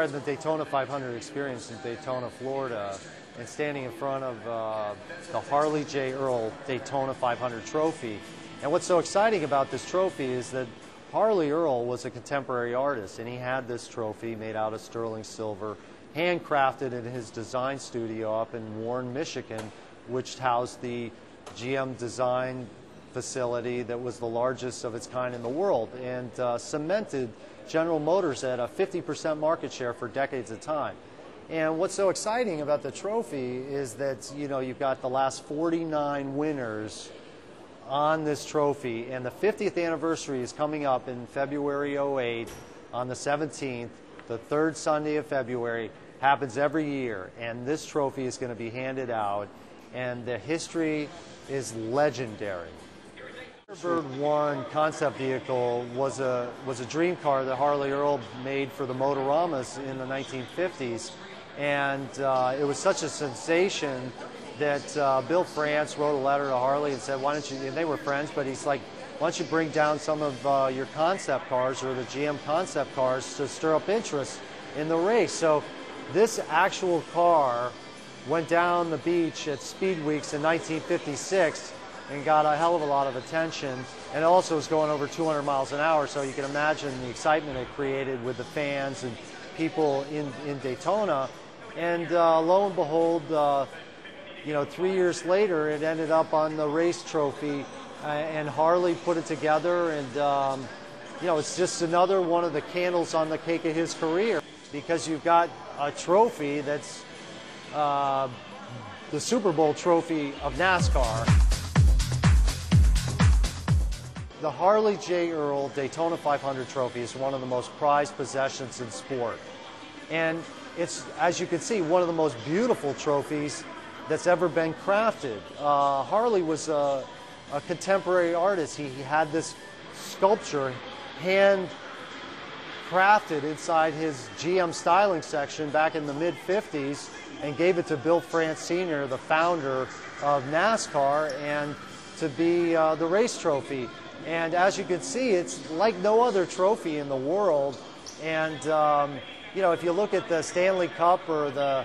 had the Daytona 500 experience in Daytona, Florida, and standing in front of the Harley J. Earl Daytona 500 trophy. And what's so exciting about this trophy is that Harley Earl was a contemporary artist, and he had this trophy made out of sterling silver, handcrafted in his design studio up in Warren, Michigan, which housed the GM design facility that was the largest of its kind in the world, and cemented General Motors at a 50% market share for decades at a time. And what's so exciting about the trophy is that, you know, you've got the last 49 winners on this trophy, and the 50th anniversary is coming up in February '08 on the 17th, the third Sunday of February. Happens every year, and this trophy is going to be handed out, and the history is legendary. Thunderbird 1 concept vehicle was a dream car that Harley Earl made for the Motoramas in the 1950s, and it was such a sensation that Bill France wrote a letter to Harley and said, why don't you, and they were friends, but he's like, why don't you bring down some of your concept cars or the GM concept cars to stir up interest in the race. So this actual car went down the beach at Speed Weeks in 1956 and got a hell of a lot of attention, and also was going over 200 miles an hour, so you can imagine the excitement it created with the fans and people in Daytona. And lo and behold, you know, 3 years later, it ended up on the race trophy, and Harley put it together, and you know, it's just another one of the candles on the cake of his career, because you've got a trophy that's the Super Bowl trophy of NASCAR. The Harley J. Earl Daytona 500 trophy is one of the most prized possessions in sport. And it's, as you can see, one of the most beautiful trophies that's ever been crafted. Harley was a contemporary artist. He had this sculpture hand crafted inside his GM styling section back in the mid-50s and gave it to Bill France Sr., the founder of NASCAR, and to be the race trophy. And as you can see, it's like no other trophy in the world. And you know, if you look at the Stanley Cup or the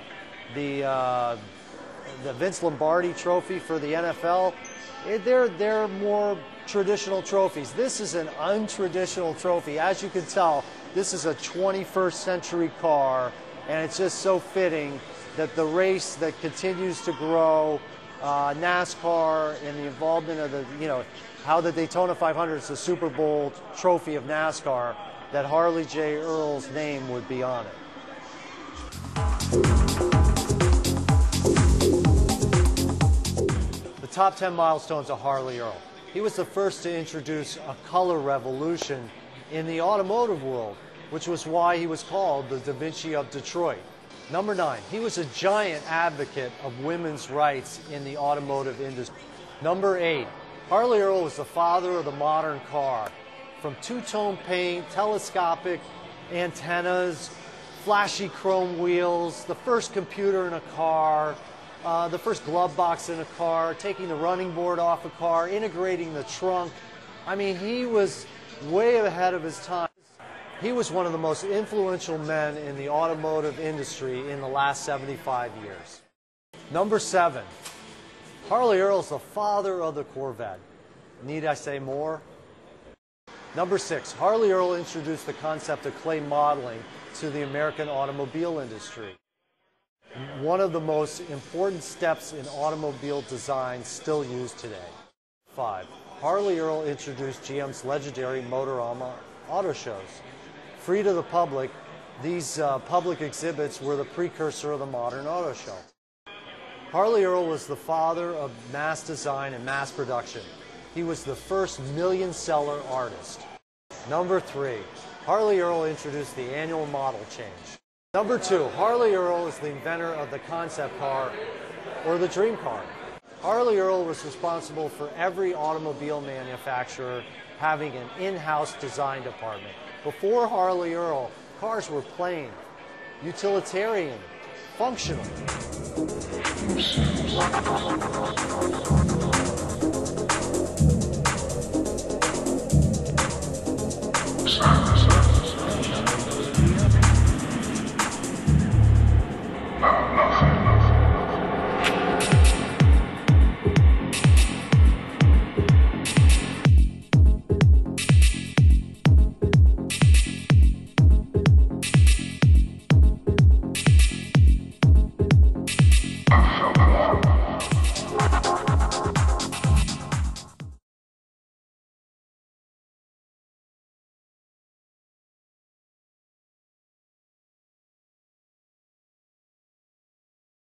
Vince Lombardi trophy for the NFL, they're more traditional trophies. This is an untraditional trophy. As you can tell, this is a 21st century car, and it's just so fitting that the race that continues to grow, NASCAR, and the involvement of the, you know, how the Daytona 500 is the Super Bowl trophy of NASCAR, that Harley J. Earl's name would be on it. The top 10 milestones of Harley Earl. He was the first to introduce a color revolution in the automotive world, which was why he was called the Da Vinci of Detroit. Number 9, he was a giant advocate of women's rights in the automotive industry. Number 8, Harley Earl was the father of the modern car. From two-tone paint, telescopic antennas, flashy chrome wheels, the first computer in a car, the first glove box in a car, taking the running board off a car, integrating the trunk. I mean, he was way ahead of his time. He was one of the most influential men in the automotive industry in the last 75 years. Number 7, Harley Earl is the father of the Corvette. Need I say more? Number 6, Harley Earl introduced the concept of clay modeling to the American automobile industry. One of the most important steps in automobile design still used today. 5, Harley Earl introduced GM's legendary Motorama auto shows. Free to the public, these public exhibits were the precursor of the modern auto show. Harley Earl was the father of mass design and mass production. He was the first million-seller artist. Number 3, Harley Earl introduced the annual model change. Number 2, Harley Earl is the inventor of the concept car, or the dream car. Harley Earl was responsible for every automobile manufacturer having an in-house design department. Before Harley Earl, cars were plain, utilitarian, functional.